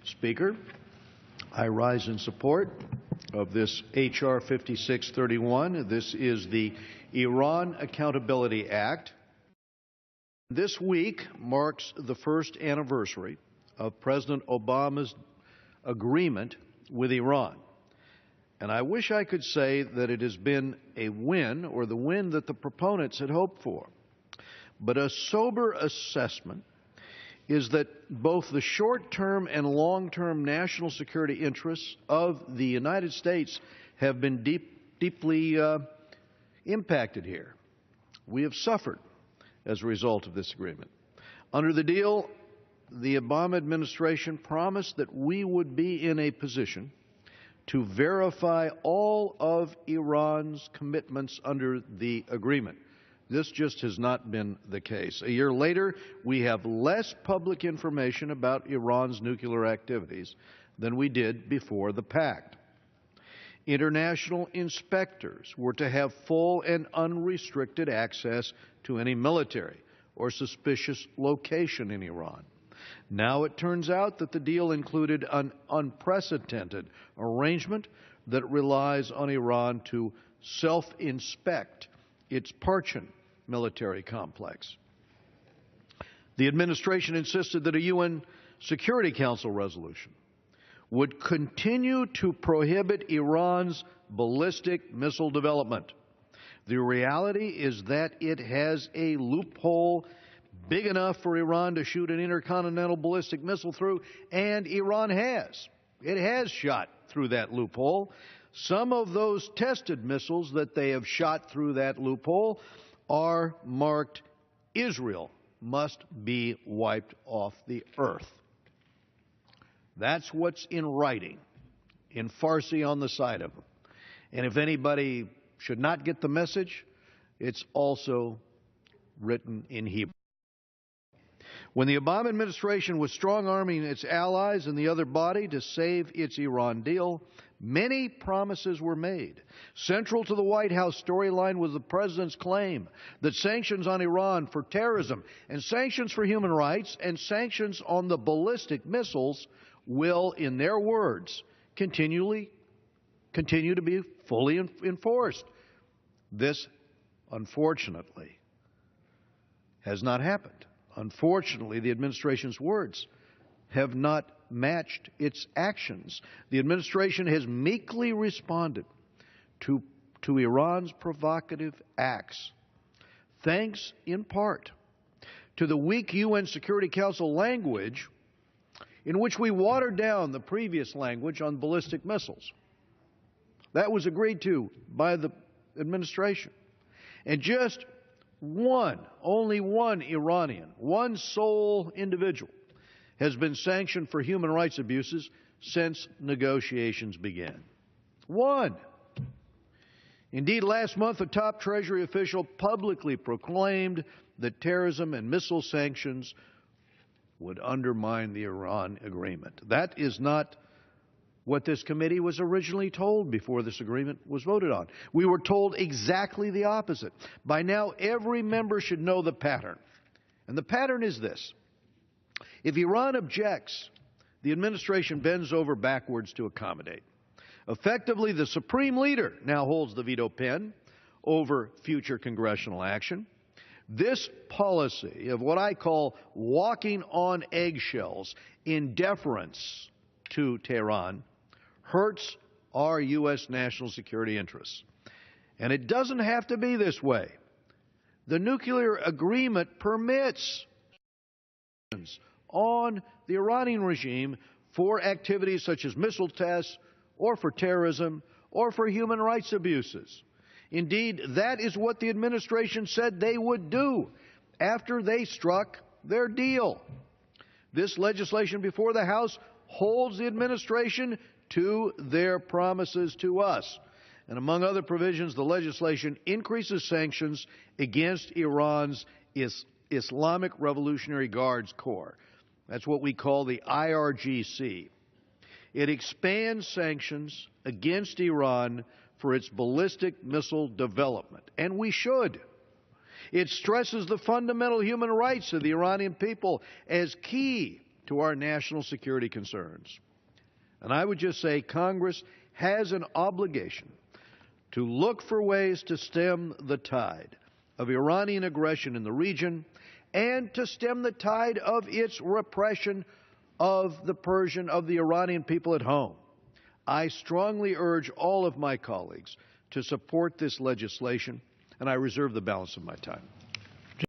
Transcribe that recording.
Speaker, I rise in support of this H.R. 5631. This is the Iran Accountability Act. This week marks the first anniversary of President Obama's agreement with Iran. And I wish I could say that it has been a win, or the win that the proponents had hoped for. But a sober assessment is that both the short-term and long-term national security interests of the United States have been deeply impacted here. We have suffered as a result of this agreement. Under the deal, the Obama administration promised that we would be in a position to verify all of Iran's commitments under the agreement. This just has not been the case. A year later, we have less public information about Iran's nuclear activities than we did before the pact. International inspectors were to have full and unrestricted access to any military or suspicious location in Iran. Now it turns out that the deal included an unprecedented arrangement that relies on Iran to self-inspect its Parchin military complex. The administration insisted that a UN Security Council resolution would continue to prohibit Iran's ballistic missile development. The reality is that it has a loophole big enough for Iran to shoot an intercontinental ballistic missile through, and Iran has. It has shot through that loophole. Some of those tested missiles that they have shot through that loophole are marked Israel must be wiped off the earth. That's what's in writing, in Farsi on the side of them. And if anybody should not get the message, it's also written in Hebrew. When the Obama administration was strong-arming its allies and the other body to save its Iran deal, many promises were made. Central to the White House storyline was the president's claim that sanctions on Iran for terrorism and sanctions for human rights and sanctions on the ballistic missiles will, in their words, continue to be fully enforced. This, unfortunately, has not happened. Unfortunately, the administration's words have not matched its actions. The administration has meekly responded to Iran's provocative acts, thanks in part to the weak UN Security Council language in which we watered down the previous language on ballistic missiles. That was agreed to by the administration. And just only one Iranian, one sole individual, has been sanctioned for human rights abuses since negotiations began. One. Indeed, last month, a top Treasury official publicly proclaimed that terrorism and missile sanctions would undermine the Iran agreement. That is not what this committee was originally told before this agreement was voted on. We were told exactly the opposite. By now, every member should know the pattern. And the pattern is this. If Iran objects, the administration bends over backwards to accommodate. Effectively, the supreme leader now holds the veto pen over future congressional action. This policy of what I call walking on eggshells in deference to Tehran hurts our U.S. national security interests. And it doesn't have to be this way. The nuclear agreement permits on the Iranian regime for activities such as missile tests or for terrorism or for human rights abuses. Indeed, that is what the administration said they would do after they struck their deal. This legislation before the House holds the administration to their promises to us. And among other provisions, the legislation increases sanctions against Iran's Islamic Revolutionary Guards Corps. That's what we call the IRGC. It expands sanctions against Iran for its ballistic missile development, and we should. It stresses the fundamental human rights of the Iranian people as key to our national security concerns. And I would just say Congress has an obligation to look for ways to stem the tide of Iranian aggression in the region and to stem the tide of its repression of the Iranian people at home. I strongly urge all of my colleagues to support this legislation, and I reserve the balance of my time.